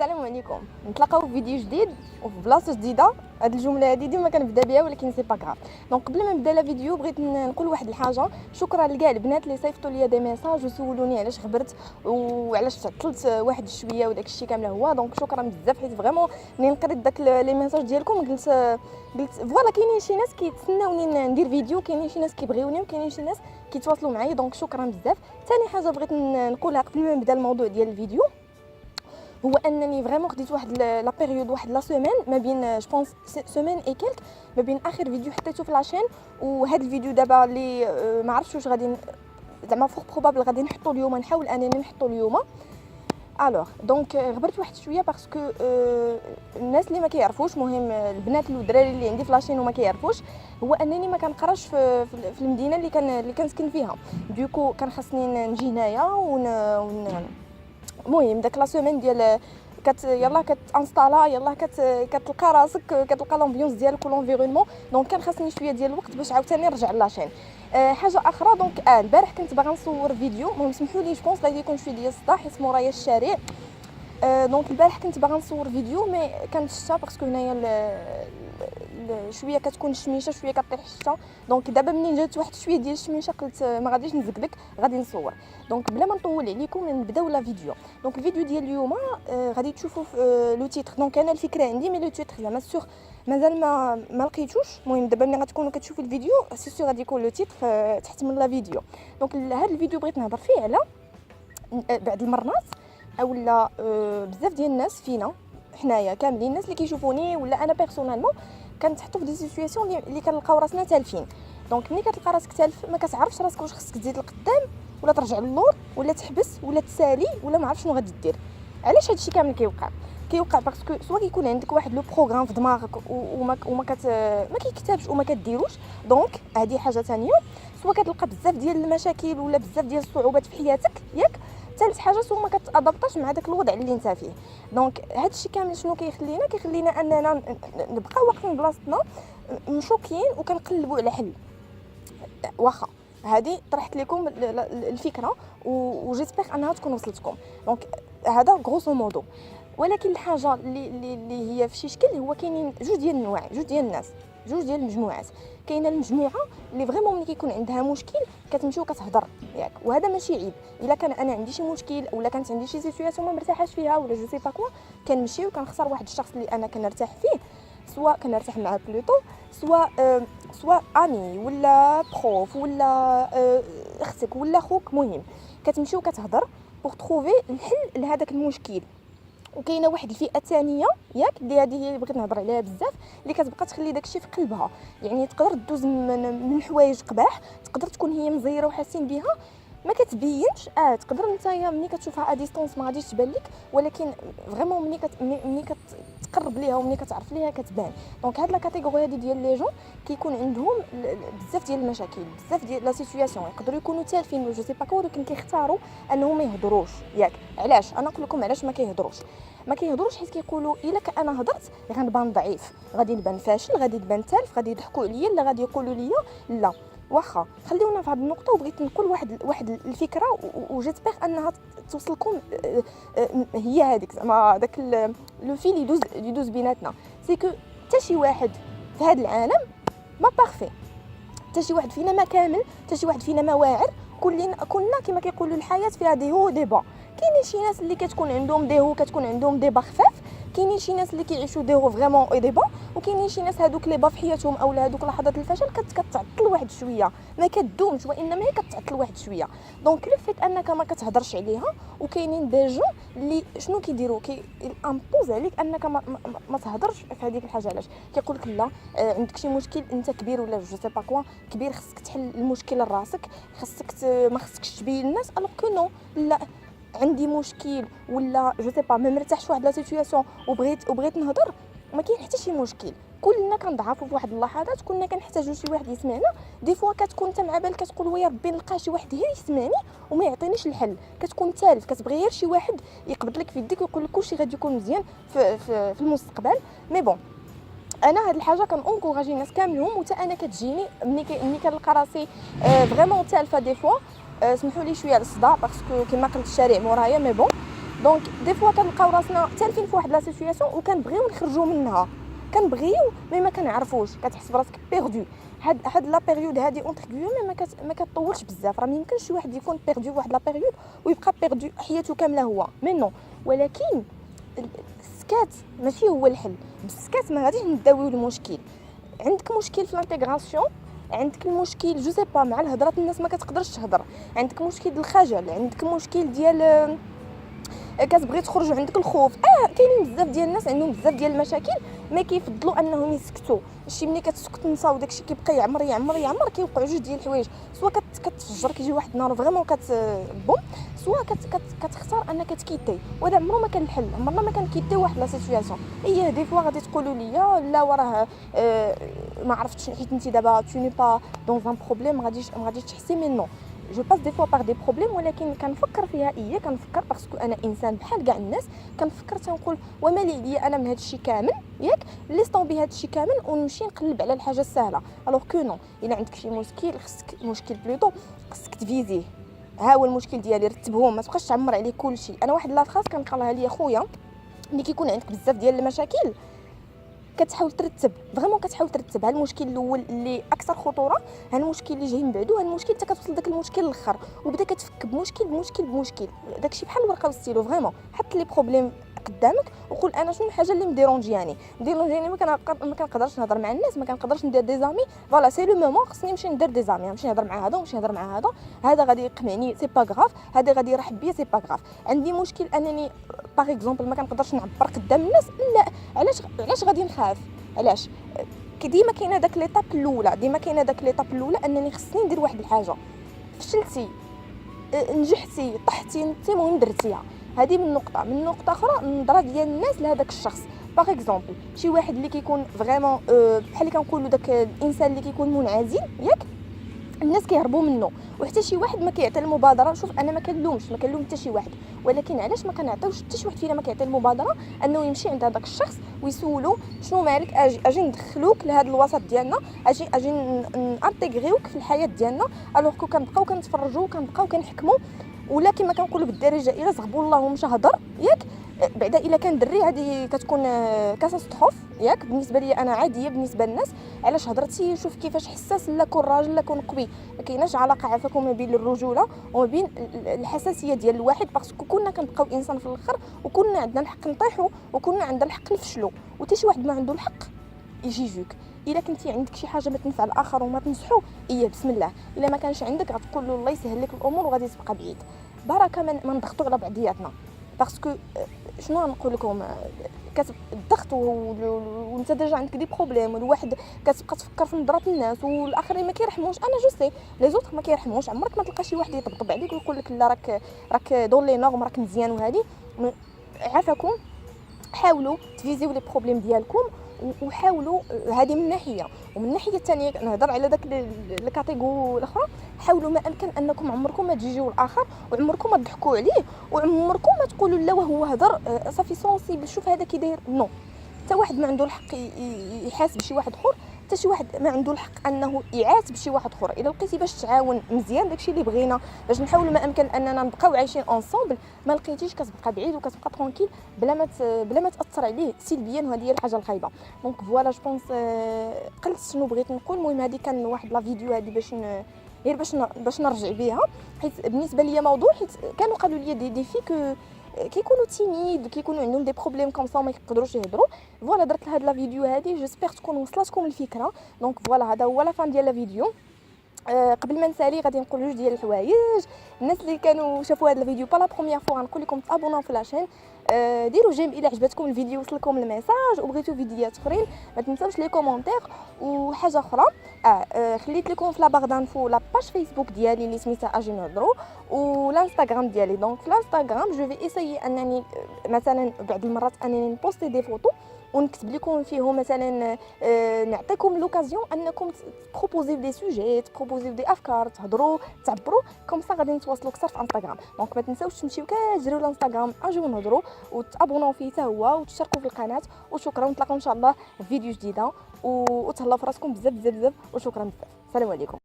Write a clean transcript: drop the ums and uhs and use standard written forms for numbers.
السلام عليكم. نتلاقاو في فيديو جديد وفي بلاصه جديده. هاد الجمله هادي ديما كنبدا بها ولكن سي با غراف. دونك قبل ما نبدا لا فيديو بغيت نقول واحد الحاجه. شكرا لكاع البنات اللي صيفطوا لي دي ميساج وسولوني علاش غبرت وعلاش تعطلت واحد شويه وداك الشيء كامل هو. دونك شكرا بزاف حيت فريمون ملي قريت داك لي ميساج ديالكم قلت فوالا كاينين شي ناس كيتسناوني ندير فيديو، كاينين شي ناس كيبغيوني وكاينين شي ناس كيتواصلوا معايا. دونك شكرا بزاف. ثاني حاجه بغيت نقولها قبل ما نبدا الموضوع ديال الفيديو هو انني فريمون خديت واحد لا بيريود، واحد لا سيمين ما بين جو بونس سيمين اي كيلك ما بين اخر فيديو حطيته في لاشين وهذا الفيديو دابا اللي ما عرفتش واش غادي زعما فوق بروبابل غادي نحطو اليوم، نحاول انني نحطو اليوم. الوغ دونك غبرت واحد شويه باسكو الناس اللي ما كيعرفوش، مهم البنات والدراري اللي عندي في لاشين وما كيعرفوش، هو انني ما كنقراش في المدينه اللي كنسكن فيها. دوكو كان خاصني نجي هنايا المهم داك لا سيمين ديال يلا كتانستالا، يلا كتلقى راسك، كتلقى لامبيونس ديالك ولونفيرونمون. دونك كان خاصني شويه ديال الوقت باش عاوتاني نرجع لاشين. حاجه اخرى دونك البارح كنت باغا نصور فيديو، المهم سمحوا لي جوبونس غادي يكون شويه ديال الصداع حيت مورايا الشارع. دونك البارح كنت باغا نصور فيديو مي كانت الشتا باسكو هنايا شويه كتكون الشميشه شويه كطيح الشتا. دونك دابا منين جات واحد شويه ديال الشميشه قلت ما غاديش نزقلك غادي نصور. دونك بلا ما نطول عليكم نبداو لا فيديو. دونك الفيديو ديال اليوم غادي تشوفوا لو تيتر. دونك انا الفكره عندي مي لو تيتر زعما سيغ مازال ما لقيتوش. المهم دابا ملي غتكونوا كتشوفوا الفيديو سي سيغ غادي يكون لو تيتر تحت من لا فيديو. دونك هذا الفيديو بغيت نهضر فيه على بعض المرات اولا بزاف ديال الناس فينا حنايا كاملين، الناس اللي كيشوفوني ولا انا بيرسونيلمون كنتحطوا في دي سيتوياسيون اللي كنلقاو راسنا تالفين. دونك ملي كتلقى راسك تالف ما كتعرفش راسك واش خصك تزيد لقدام ولا ترجع للور ولا تحبس ولا تسالي ولا ما عرفت شنو غادي دير. علاش هادشي كامل كيوقع باسكو سوا كيكون عندك واحد لو بروغرام في دماغك وما ما كيكتبش وما كديروش. دونك هذه حاجه ثانيه. سوا كتلقى بزاف ديال المشاكل ولا بزاف ديال الصعوبات في حياتك ياك. ثالث حاجه سوا ما كتادابطاش مع داك الوضع اللي انت فيه. دونك هادشي كامل شنو كيخلينا اننا نبقاو واقفين بلاصتنا مشوكين وكنقلبوا على حل. واخا هذه طرحت لكم الفكره وجيسبر انها تكون وصلتكم. دونك هذا غروسو مودو. ولكن الحاجه اللي هي في شي شكل هو كاينين جوج ديال النواع، جوج ديال الناس، جوج ديال المجموعات. كاينه المجموعه اللي فريمون ملي كيكون عندها مشكل كتمشي وكتهضر ياك، وهذا ماشي عيب. الا كان انا عندي شي مشكل ولا كانت عندي شي سيتوياسيون ما مرتاحاش فيها ولا جو سي با كوا، كنمشي وكنختار واحد الشخص اللي انا كنرتاح فيه، سواء كنرتاح معاه بلوطو، سواء امي ولا بروف ولا اختك ولا خوك. مهم كتمشي وكتهضر بوغ تروفي الحل لهذاك المشكل. وكاينه واحد الفئه ثانيه ياك اللي هذه هي اللي بغيت نهضر عليها بزاف، اللي كتبقى تخلي داكشي في قلبها. يعني تقدر دوز من حوايج قباح، تقدر تكون هي مزيره وحاسين بها ما كتبينش. تقدر نتايا ملي كتشوفها ا ديستونس ما غاديش تبان لك، ولكن فريمون ملي كتقرب ليها وملي كتعرف ليها كتبان. دونك هاد لا كاتيجوري هادي ديال لي جون كيكون عندهم بزاف ديال المشاكل، بزاف ديال لا سيتوياسيون، يقدروا يكونوا تالفين جو سي با كو، ولكن كيختاروا انهم ما يهضروش ياك. علاش؟ انا نقول لكم علاش ما كيهضروش حيت كيقولوا الا انا هضرت غنبان ضعيف، غادي نبان فاشل، غادي نبان تالف، غادي يضحكوا عليا، لا غادي يقولوا لي لا. واخا خليونا في هذه النقطه وبغيت نقول واحد الفكره وجيسبر انها توصلكم. هي هذيك زعما داك لو فيل يدوز بيناتنا. سي كو حتى شي واحد في هذا العالم ما بارفي، حتى شي واحد فينا ما كامل، حتى شي واحد فينا ما واعر. كلنا كما كيقولوا الحياه فيها دي هو دي با. كاينين شي ناس اللي كتكون عندهم دي هو، كتكون عندهم دي با خفاف، كاينين شي ناس اللي كيعيشوا دي هو فريمون اي دي با، وكاينين شي ناس هذوك لي با في حياتهم اولا هذوك لحظات الفشل كتعطل واحد شويه، ما كدومش وانما هي كتعطل واحد شويه. دونك لو فيت انك ما كتهضرش عليها، وكاينين دي جون اللي شنو كيديروا امبوز عليك انك ما تهضرش في هذيك الحاجه. علاش كيقول لك لا عندك شي مشكل انت كبير ولا جو سي با كوا كبير، خصك تحل المشكل لراسك، ما خصكش تبين الناس. الوغ كو نو، لا عندي مشكل ولا جو سي با ما مرتاحش واحد لا سيتوياسيون وبغيت نهضر، ما كاين حتى شي مشكل. كلنا كنضعفوا في واحد اللحظات، كلنا كنحتاجوا شي واحد يسمعنا. دي فوا كتكون انت مع بالك كتقول ويا ربي نلقى شي واحد غير يسمعني وما يعطينيش الحل، كتكون تالف، كتبغي غير شي واحد يقبض لك في يديك ويقول لك كلشي غادي يكون مزيان في المستقبل. مي بون انا هاد الحاجه كنونكوراجي الناس كاملهم، وتا انا كتجيني ملي كنلقى راسي فريمون تالفه دي فوا. سمحوا لي شويه على الصداع باسكو كما قلت الشارع مورايا. مي بون دونك دي فوا كنلقاو راسنا تالفين في واحد لا سيتوياسيون وكنبغيو نخرجوا منها، كنبغيو مي ما كنعرفوش، كتحس براسك بيردو. هاد لا بيريود هادي اونتر غيومي ما كتطولش بزاف، راه ما يمكنش شي واحد يكون بيردو واحد لا بيريود ويبقى بيردو حياته كامله هو مي نو. ولكن السكات ماشي هو الحل، بالسكات ما غاديش نداويو المشكل. عندك مشكل في الانتغراسيون، عندك المشكل جو سي با مع الهضره، الناس ما كتقدرش تهضر، عندك مشكل ديال الخجل، عندك مشكل ديال كتبغي تخرج وعندك الخوف. كاينين بزاف ديال الناس عندهم بزاف ديال المشاكل ما كيفضلوا انهم يسكتوا. شي ملي كتسكت تنسى وداكشي كيبقى يعمر كيوقعوا جوج ديال الحوايج، سواء كتفجر كيجي واحد النهار فريمون بوم، سواء كتختار انك تكيتي. وهذا عمره ما كان الحل، عمرنا ما كنكيتي واحد لا سيتوياسيون. هي دي فوا غادي تقولوا لي لا وراه ما عرفتش حيت انت دابا تو ني با دون ان بروبليم ما غاديش تحسي منو. جو باس دي فوا باغ دي بروبليم، ولكن كنفكر فيها كنفكر باسكو انا انسان بحال كاع الناس، كنفكر تنقول وما لي انا من هذا الشيء كامل، ياك ليستون بهذا الشيء كامل ونمشي نقلب على الحاجه السهله. الوغ كو نو، الا عندك شي مشكل بلوطو خصك تفيزيه. ها هو المشكل ديالي، رتبهم، ما تبقاش تعمر عليه كل شيء. انا واحد لا فراس كنقراها ليا خويا، ملي كيكون عندك بزاف ديال المشاكل كتحاول ترتب، فريمون كتحاول ترتب. ها المشكل الاول اللي اكثر خطوره، ها المشكل اللي جاي من بعدو، ها المشكل حتى كتوصل داك المشكل الاخر، وبدا كتفك بمشكل داكشي بحال الورقه والستيلو. فريمون حط لي بروبليم قدامك وقول انا شنو الحاجه اللي مديرونجياني. ما كنقدرش نهضر مع الناس، ما كنقدرش ندير دي زامي. فوالا سي لو مومون خصني نمشي ندير دي زامي، نمشي نهضر مع هذا ونمشي نهضر مع هذا غادي يقنعني سي با غاف، هذا غادي يرحب بيا سي با غاف. عندي مشكل انني باغ اكزومبل ما كنقدرش نعبر قدام الناس، لا علاش غادي نخاف؟ علاش ديما كاينه داك ليطاب الاولى انني خصني ندير واحد الحاجه، فشلتي نجحتي طحتي نتي المهم درتيها. هذه من نقطه اخرى النظره ديال الناس لهذاك الشخص. باغ اكزومبل شي واحد اللي كيكون فريمون بحال اللي كنقولوا داك الانسان اللي كيكون منعزل، ياك الناس كيهربوا منه، وحتى شي واحد ما كيعطي المبادره. شوف انا ما كنلوم حتى شي واحد، ولكن علاش ما كنعطيوش حتى شي واحد فينا ما كيعطي المبادره انه يمشي عند هذاك الشخص ويسولو شنو مالك، اجي ندخلوك لهذا الوسط ديالنا، اجي نانتيغريوك في الحياه ديالنا. الوغ كو كنبقاو كنتفرجوا كنبقاو كنحكموا، ولا كما كنقولوا بالدارجه الا زغبوا الله ومشى هضر، ياك بعدا الا كان دري هذه كتكون كاتاستروف. ياك بالنسبه لي انا عاديه، بالنسبه للناس علاش هضرتي شوف كيفاش حساس، لا كون راجل لا كون قوي، ما كايناش علاقه عافاكم ما بين الرجوله وما بين الحساسيه ديال الواحد، باسكو كنا كنبقاو انسان في الاخر، وكنا عندنا الحق نطيحوا وكنا عندنا الحق نفشلوا، وحتى شي واحد ما عنده الحق يجيك. الا كنتي عندك شي حاجه ما تنفع الاخر وما تنصحو، بسم الله. الا ما كانش عندك غتقول له الله يسهل لك الامور وغادي تبقى بعيد. بركه ما نضغطوا على بعضياتنا، باسكو شنو نقول لكم، الضغط وانت ديجا عندك دي بروبليم، والواحد كتبقى تفكر في نظرات الناس والاخرين ما كيرحموش. انا جو سي لي زوطر ما كيرحموش، عمرك ما تلقى شي واحد يطبطب عليك ويقول لك لا راك دون لي نورم، راك مزيان. وهذه عافاكم، حاولوا تفيزيو لي بروبليم ديالكم وحاولوا. هذه من ناحيه، ومن الناحيه الثانيه نهضر على داك الكاتيجوري الاخرى، حاولوا ما امكن انكم عمركم ما تجيو الاخر وعمركم ما تضحكوا عليه وعمركم ما تقولوا لا وهو هضر صافي سونسيبل شوف هذا كي داير. نو، حتى واحد ما عنده الحق يحاسب شي واحد اخر، حتى شي واحد ما عنده الحق انه يعاتب شي واحد اخر. الا لقيتي باش تعاون مزيان داكشي اللي بغينا باش نحاولوا ما امكن اننا نبقاو عايشين انصومبل، ما لقيتيش كتبقى بعيد وكتبقى ترونكيل بلا ما تاثر عليه سلبيا، وهذه هي الحاجه الخايبه. دونك فوالا جو بونس قلت شنو بغيت نقول. المهم هذه كان واحد لا فيديو هذه غير باش نرجع بها، حيت بالنسبه ليا موضوع، حيت كانوا قالوا لي دي في كيكونوا تيميد، كيكونوا عندهم دي بروبليم كوم سا ما يقدروش يهضروا. فوالا درت هاد لا فيديو هذه، جيسبر تكون وصلتكم الفكره. دونك فوالا هذا هو لا فان ديال لا فيديو. قبل ما نسالي غادي نقول جوج ديال الحوايج. الناس اللي كانوا شافوا هذا الفيديو با لا بروميير فوا غنقول لكم تابوناو في لاشين، ديروا جيم الى عجبتكم الفيديو وصلكم الميساج وبغيتوا فيديوهات اخرين، ما تنساوش لي كومونتير. وحاجه اخرى خليت لكم في لا باغ دانفو لا باج فيسبوك ديالي اللي سميتها اجي نهضروا، والانستغرام ديالي. دونك في الانستغرام جو في اسيي انني مثلا بعض المرات انني نبوستي دي فوتو ونكتب لكم فيهم مثلا نعطيكم لوكازيون انكم تبروبوزيو دي سوجي، تبروبوزيو دي افكار، تهضروا تعبروا كوم سا غادي نتواصلوا اكثر في انستغرام. دونك ما تنساوش تمشيو كتجريو لانستغرام اجيو نهضروا وتابوناو فيه حتى هو وتشتركوا في القناه. وشكرا، نتلاقاو ان شاء الله في فيديو جديده، وتهلاو في راسكم بزاف بزاف بزاف، وشكرا بزاف. السلام عليكم.